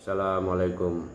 Assalamualaikum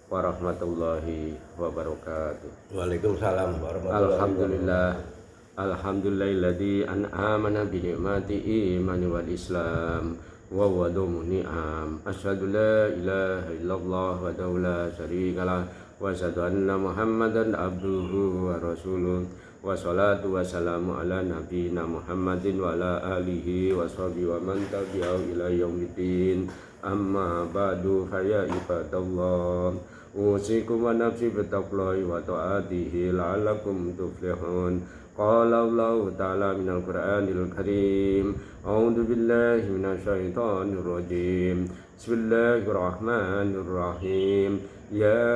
warahmatullahi wabarakatuh. Waalaikumsalam warahmatullahi Alhamdulillah, wabarakatuh. alhamdulillahilladzi an'amana bi ni'mati imani wal islam wa wadumu ni'am. Asyhadu la ilaha illallah wa la syarikalah wa asyhadu anna Muhammadan abduhu wa rasuluh. Wa salatu wa salamu ala nabiyyina Muhammadin wa ala alihi wa sahbihi wa man tabi'ahu ila yaumiddin. Amma ba'du fa ya ibadallah, usikum wa nafsi bittaqwallahi wa ta'atihi la'allakum tuflihun. Qala Allah ta'ala minal Qur'anil Karim, a'udzu billahi minasyaitonir rajim. Bismillahirrahmanirrahim. Ya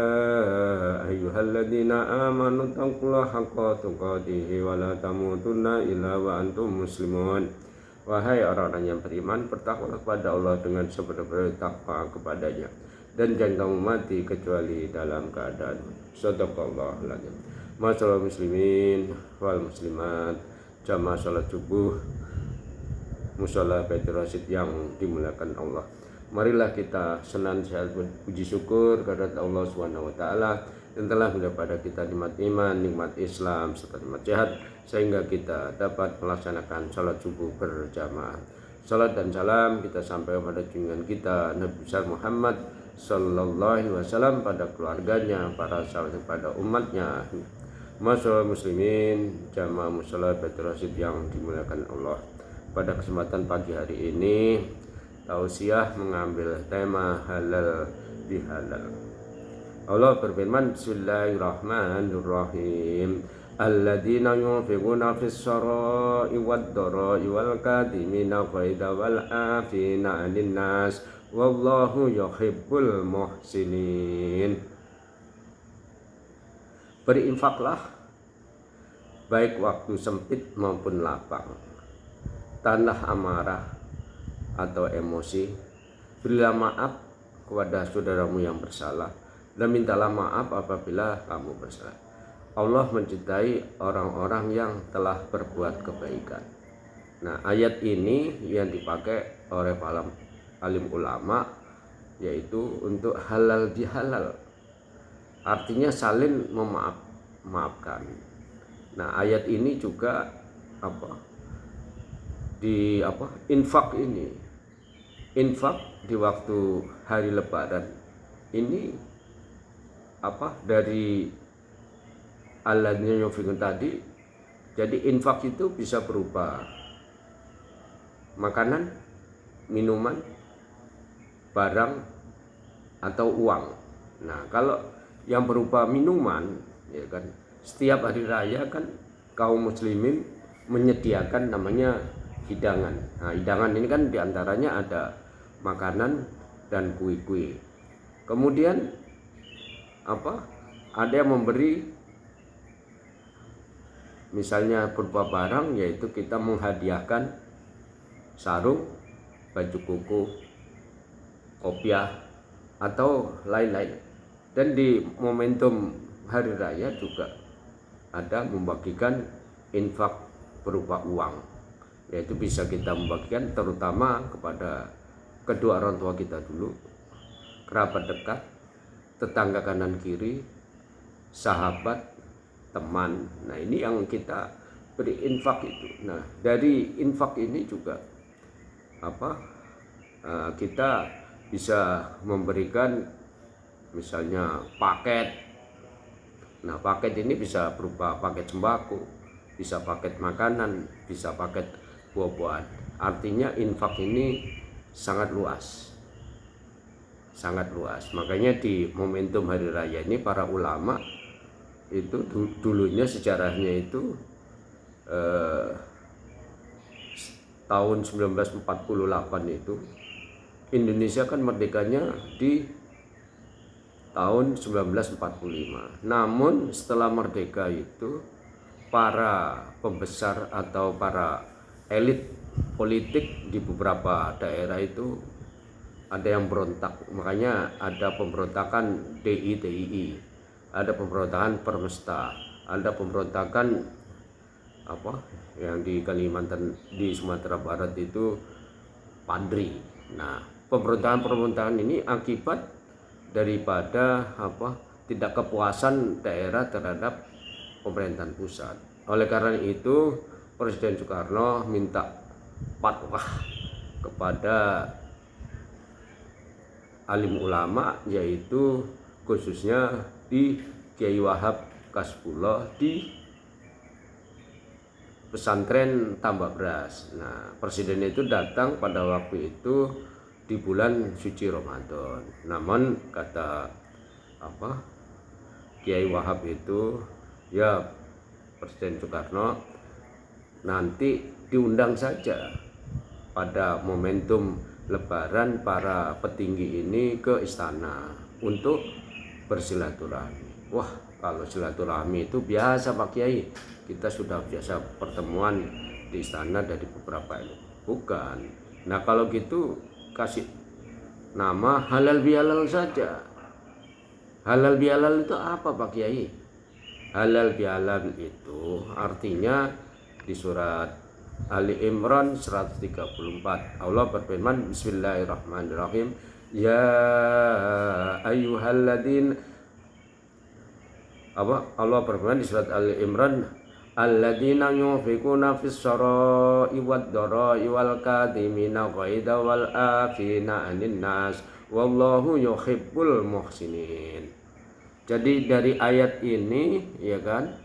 ayyuhalladzina amanu taqullaha haqqa tuqatih wa la tamutunna illa wa antum muslimun. Wahai orang-orang yang beriman, bertakwalah kepada Allah dengan sebenar-benar takwa kepadanya, dan jangan kamu mati kecuali dalam keadaan shadaqallahul adzim. Masyaallah muslimin wal muslimat, jamaah salat subuh mushola Baitur Rasyid yang dimuliakan Allah. Marilah kita senantiasa puji syukur kepada Allah Subhanahu wa taala yang telah memberikan pada kita nikmat iman, nikmat Islam, serta nikmat sehat, sehingga kita dapat melaksanakan salat subuh berjamaah. Salat dan salam kita sampai pada junjungan kita Nabi besar Muhammad sallallahu alaihi wasallam, pada keluarganya, para sahabat, pada umatnya. Masyaallah muslimin, jamaah mushola Baitur Rasyid yang dimuliakan Allah. Pada kesempatan pagi hari ini, tausiah mengambil tema halal bihalal. Allah berfirman, Bismillahirrahmanirrahim. Alladzina yunfiquna fis sarai wad dharai wal kadhimina ghaidha wal afina 'anil nas wallahu yuhibbul muhsinin. Berinfaklah baik waktu sempit maupun lapang, tanah amarah atau emosi. Berilah maaf kepada saudaramu yang bersalah, dan mintalah maaf apabila kamu bersalah. Allah mencintai orang-orang yang telah berbuat kebaikan. Nah, ayat ini yang dipakai oleh para alim ulama yaitu untuk halal bihalal, artinya saling memaafkan. Nah, ayat ini juga infak di waktu hari Lebaran ini dari alladzina yunfiqun tadi. Jadi infak itu bisa berupa makanan, minuman, barang, atau uang. Nah, kalau yang berupa minuman, ya kan, setiap hari raya kan kaum muslimin menyediakan namanya hidangan. Nah, hidangan ini kan diantaranya ada makanan dan kue-kue. Kemudian ada yang memberi misalnya berupa barang, yaitu kita menghadiahkan sarung, baju koko, kopiah, atau lain-lain. Dan di momentum hari raya juga ada membagikan infak berupa uang, yaitu bisa kita membagikan terutama kepada kedua orang tua kita dulu, kerabat dekat, tetangga kanan kiri, sahabat, teman. Nah, ini yang kita beri infak itu. Nah, dari infak ini juga kita bisa memberikan misalnya paket. Nah, paket ini bisa berupa paket sembako, bisa paket makanan, bisa paket buah-buahan. Artinya infak ini sangat luas. Makanya di momentum hari raya ini para ulama itu dulunya sejarahnya itu tahun 1948 itu Indonesia kan merdekanya di tahun 1945. Namun setelah merdeka itu para pembesar atau para elit politik di beberapa daerah itu ada yang berontak. Makanya ada pemberontakan DITII, ada pemberontakan Permesta, ada pemberontakan yang di Kalimantan, di Sumatera Barat itu Pandri. Nah, pemberontakan ini akibat daripada tidak kepuasan daerah terhadap pemerintahan pusat. Oleh karena itu Presiden Soekarno minta fatwa kepada alim ulama, yaitu khususnya di Kiai Wahab Kasbullah di pesantren Tambak Beras. Nah, presiden itu datang pada waktu itu di bulan suci Ramadan. Namun kata Kiai Wahab itu, ya Presiden Soekarno nanti diundang saja pada momentum Lebaran para petinggi ini ke istana untuk bersilaturahmi. Wah, kalau silaturahmi itu biasa Pak Kiai, kita sudah biasa pertemuan di istana dari beberapa ini. Bukan. Nah kalau gitu kasih nama halal bihalal saja. Halal bihalal itu apa Pak Kiai? Halal bihalal itu artinya di surat Ali Imran 134 Allah berfirman, Bismillahirrahmanirrahim, ya ayyuhalladzin, Allah berfirman di surat Ali Imran, alladzina yunfikuna fis sarai wad darai wal kadhimina ghaidha wal afina 'anil nas wallahu yuhibbul muhsinin. Jadi dari ayat ini ya kan,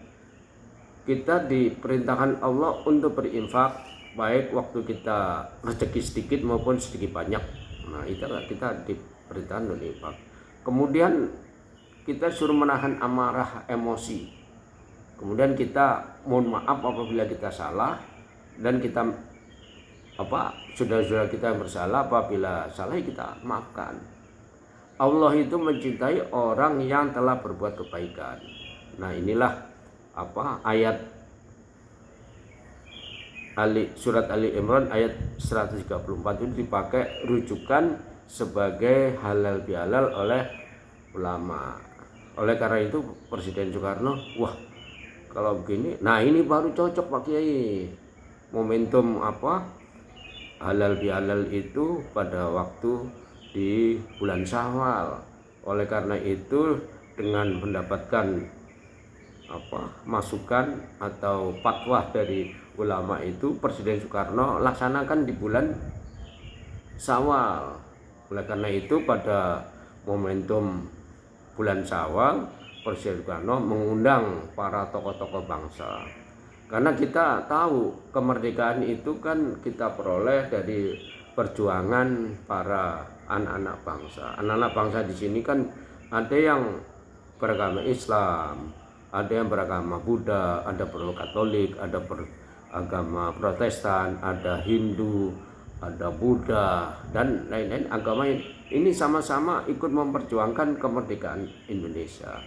kita diperintahkan Allah untuk berinfak, baik waktu kita rezeki sedikit maupun sedikit banyak. Nah itu kita diperintahkan untuk infak. Kemudian kita suruh menahan amarah emosi. Kemudian kita mohon maaf apabila kita salah, dan kita saudara-saudara kita yang bersalah apabila salah kita maafkan. Allah itu mencintai orang yang telah berbuat kebaikan. Nah inilah ayat surat Ali Imran ayat 134 itu dipakai rujukan sebagai halal bihalal oleh ulama. Oleh karena itu Presiden Soekarno, wah kalau begini, nah ini baru cocok Pak Kiai. Momentum halal bihalal itu pada waktu di bulan Syawal. Oleh karena itu dengan mendapatkan masukan atau fatwa dari ulama itu, Presiden Soekarno laksanakan di bulan Syawal. Oleh karena itu pada momentum bulan Syawal Presiden Soekarno mengundang para tokoh-tokoh bangsa. Karena kita tahu kemerdekaan itu kan kita peroleh dari perjuangan para anak-anak bangsa. Anak-anak bangsa di sini kan ada yang beragama Islam, ada yang beragama Buddha, ada beragama Katolik, ada beragama Protestan, ada Hindu, ada Buddha, dan lain-lain agama ini sama-sama ikut memperjuangkan kemerdekaan Indonesia.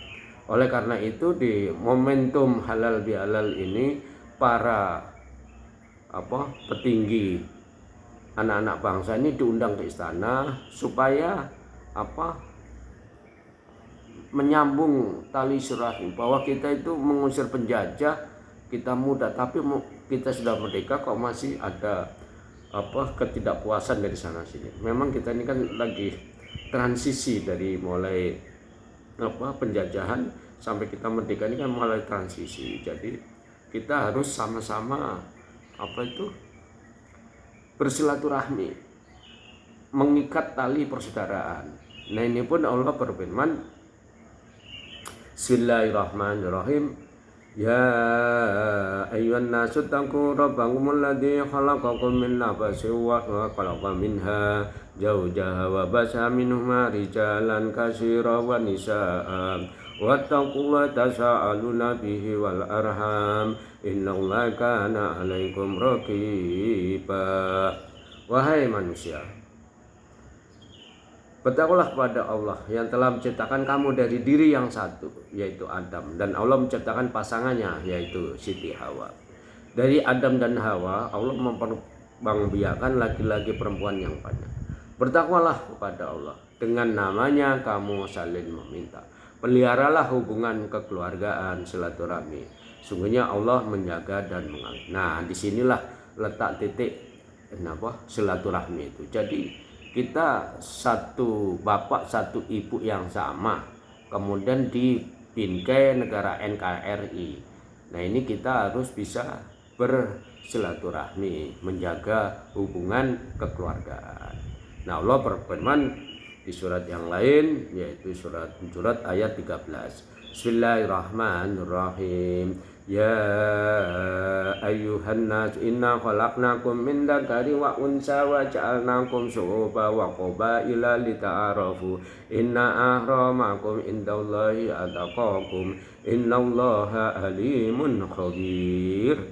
Oleh karena itu di momentum halal bihalal ini para petinggi anak-anak bangsa ini diundang ke istana supaya menyambung tali silaturahmi bahwa kita itu mengusir penjajah, kita muda, tapi kita sudah merdeka kok masih ada ketidakpuasan dari sana sini. Memang kita ini kan lagi transisi dari mulai penjajahan sampai kita merdeka, ini kan mulai transisi. Jadi kita harus sama-sama bersilaturahmi, mengikat tali persaudaraan. Nah ini pun Allah berfirman, Bismillahirrahmanirrahim, ya ayyuhan nasu taqu rabbakumul ladzi khalaqakum min nafsin wahidatin wa khalaqa minha zawjaha wa basa minhuma rijalan katsiran wa nisaa wattaqullaha tasaaluna bihi wal arham innallaha kana 'alaikum raqiba. Wahai manusia, bertakwalah kepada Allah yang telah menciptakan kamu dari diri yang satu, yaitu Adam, dan Allah menciptakan pasangannya, yaitu Siti Hawa. Dari Adam dan Hawa, Allah memperbiakan laki-laki perempuan yang banyak. Bertakwalah kepada Allah, dengan namanya kamu saling meminta. Peliharalah hubungan kekeluargaan, silaturahmi. Sungguhnya Allah menjaga dan mengawasi. Nah, disinilah letak titik silaturahmi itu. Jadi kita satu bapak satu ibu yang sama, kemudian di bingkai negara NKRI. Nah ini kita harus bisa bersilaturahmi, menjaga hubungan kekeluargaan. Nah Allah berfirman di surat yang lain, yaitu surat Hujurat ayat 13. Bismillahirrahmanirrahim. Ya ayyuhan nas inna khalaqnakum min dzakari wa unsa wa ja'alnakum syu'uban wa qabaila lita'arafu inna akramakum indallahi atqakum innallaha alimun khabir.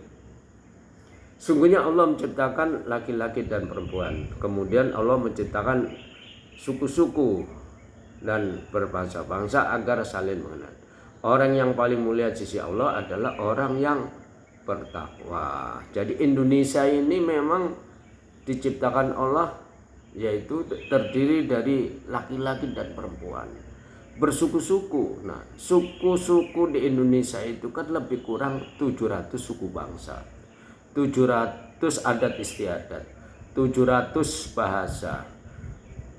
Sungguhnya Allah menciptakan laki-laki dan perempuan. Kemudian Allah menciptakan suku-suku dan berbangsa-bangsa agar saling mengenal. Orang yang paling mulia di sisi Allah adalah orang yang bertakwa. Jadi Indonesia ini memang diciptakan Allah, yaitu terdiri dari laki-laki dan perempuan, bersuku-suku. Nah, suku-suku di Indonesia itu kan lebih kurang 700 suku bangsa, 700 adat istiadat, 700 bahasa.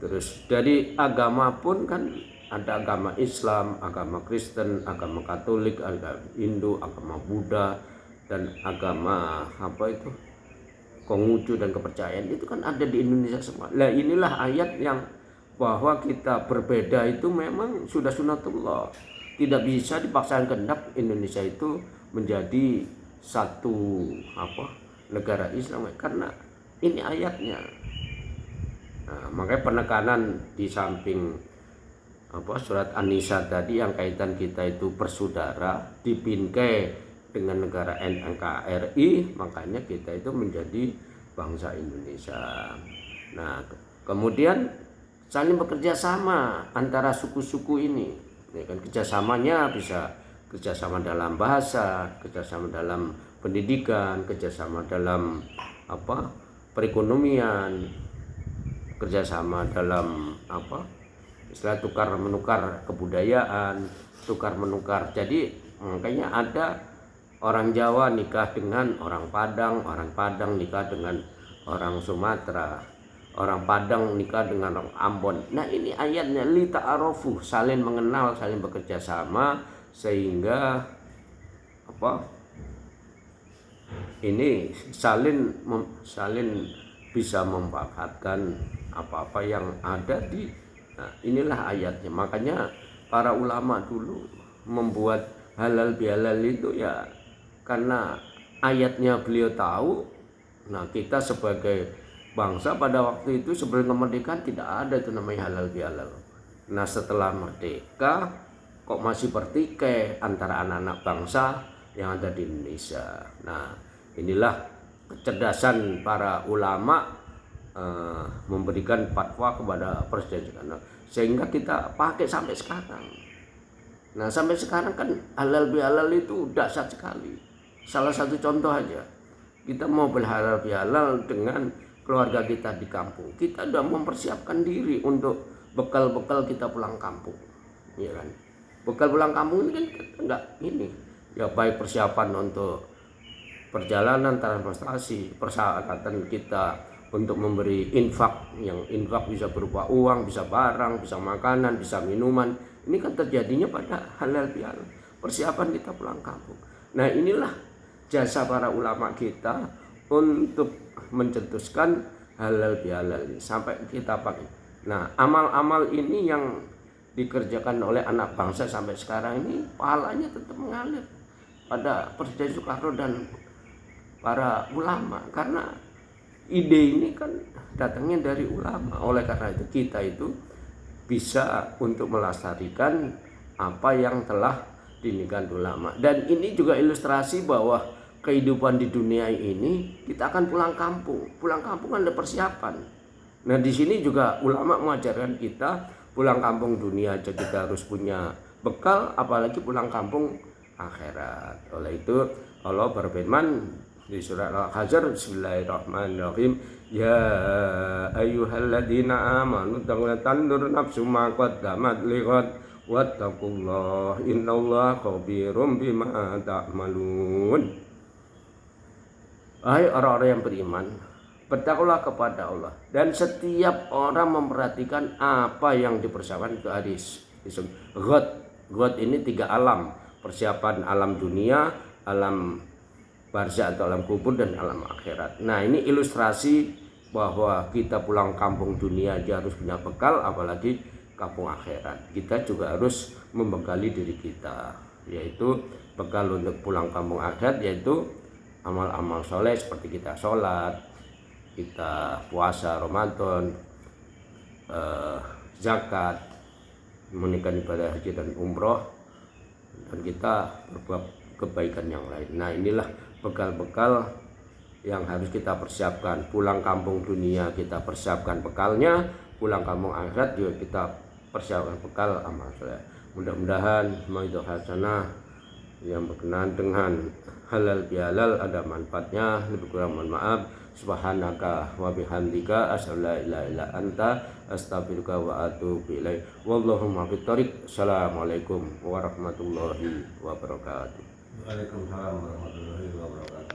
Terus dari agama pun kan ada agama Islam, agama Kristen, agama Katolik, agama Hindu, agama Buddha, dan agama Konghucu dan kepercayaan itu kan ada di Indonesia semua. Nah inilah ayat yang bahwa kita berbeda itu memang sudah sunatullah. Tidak bisa dipaksakan kehendak Indonesia itu menjadi satu negara Islam, karena ini ayatnya. Nah, makanya penekanan di samping surat An-Nisa tadi yang kaitan kita itu bersaudara dibingkai dengan negara NKRI, makanya kita itu menjadi bangsa Indonesia. Nah, kemudian saling bekerja sama antara suku-suku ini. Ya kan, kerjasamanya bisa kerjasama dalam bahasa, kerjasama dalam pendidikan, kerjasama dalam perekonomian, kerjasama dalam istilah tukar menukar kebudayaan, tukar menukar. Jadi makanya ada orang Jawa nikah dengan orang Padang nikah dengan orang Sumatera, orang Padang nikah dengan orang Ambon. Nah ini ayatnya li ta'arofu, saling mengenal, saling bekerja sama, sehingga ini saling bisa memanfaatkan apa-apa yang ada di. Nah, inilah ayatnya. Makanya para ulama dulu membuat halal bihalal itu ya karena ayatnya beliau tahu. Nah, kita sebagai bangsa pada waktu itu sebelum kemerdekaan tidak ada itu namanya halal bihalal. Nah, setelah merdeka kok masih bertikai antara anak-anak bangsa yang ada di Indonesia. Nah, inilah kecerdasan para ulama memberikan fatwa kepada perjanjian, sehingga kita pakai sampai sekarang. Nah sampai sekarang kan halal bihalal itu dahsyat sekali. Salah satu contoh aja, kita mau berhalal bihalal dengan keluarga kita di kampung, kita sudah mempersiapkan diri untuk bekal-bekal kita pulang kampung, ya kan? Bekal pulang kampung ini kan enggak ini ya, baik persiapan untuk perjalanan, transportasi, persyaratan kita untuk memberi infak, yang infak bisa berupa uang, bisa barang, bisa makanan, bisa minuman. Ini kan terjadinya pada halal bihalal, persiapan kita pulang kampung. Nah inilah jasa para ulama kita untuk mencetuskan halal bihalal ini sampai kita pakai. Nah amal-amal ini yang dikerjakan oleh anak bangsa sampai sekarang ini pahalanya tetap mengalir pada Presiden Soekarno dan para ulama, karena ide ini kan datangnya dari ulama. Oleh karena itu kita itu bisa untuk melestarikan apa yang telah dinikahkan ulama. Dan ini juga ilustrasi bahwa kehidupan di dunia ini kita akan pulang kampung. Pulang kampung kan ada persiapan. Nah di sini juga ulama mengajarkan kita pulang kampung dunia aja kita harus punya bekal, apalagi pulang kampung akhirat. Oleh itu Allah berfirman di surat Al-Hajar, bismillahirrahmanirrahim, ya ayyuhalladzina amanu tandur nafsu ma qaddamat lighad wattaqullah innallaha khabirum bima ta'malun. Hai orang-orang yang beriman, Bertakwalah kepada Allah. Dan setiap orang memperhatikan apa yang dipersiapkan ke hadis. God ini 3 alam. Persiapan alam dunia, alam barzah atau alam kubur, dan alam akhirat. Nah, ini ilustrasi bahwa kita pulang kampung dunia aja harus punya bekal, apalagi kampung akhirat. Kita juga harus membekali diri kita, yaitu bekal untuk pulang kampung akhirat, yaitu amal-amal soleh seperti kita sholat, kita puasa Ramadan, zakat, menunaikan ibadah haji dan umroh, dan kita berbuat kebaikan yang lain. Nah, inilah bekal-bekal yang harus kita persiapkan. Pulang kampung dunia kita persiapkan bekalnya, pulang kampung akhirat juga kita persiapkan bekal amal soleh. Mudah-mudahan mauidhah hasanah yang berkenaan dengan halal bihalal ada manfaatnya. Lebih kurang mohon maaf. Subhanaka wa bihamdika asyhadu an la ilaha illa anta astaghfiruka wa atubu ilaik. Wallahumma bittariq. Assalamualaikum warahmatullahi wabarakatuh. Waalaikumsalam warahmatullahi wabarakatuh.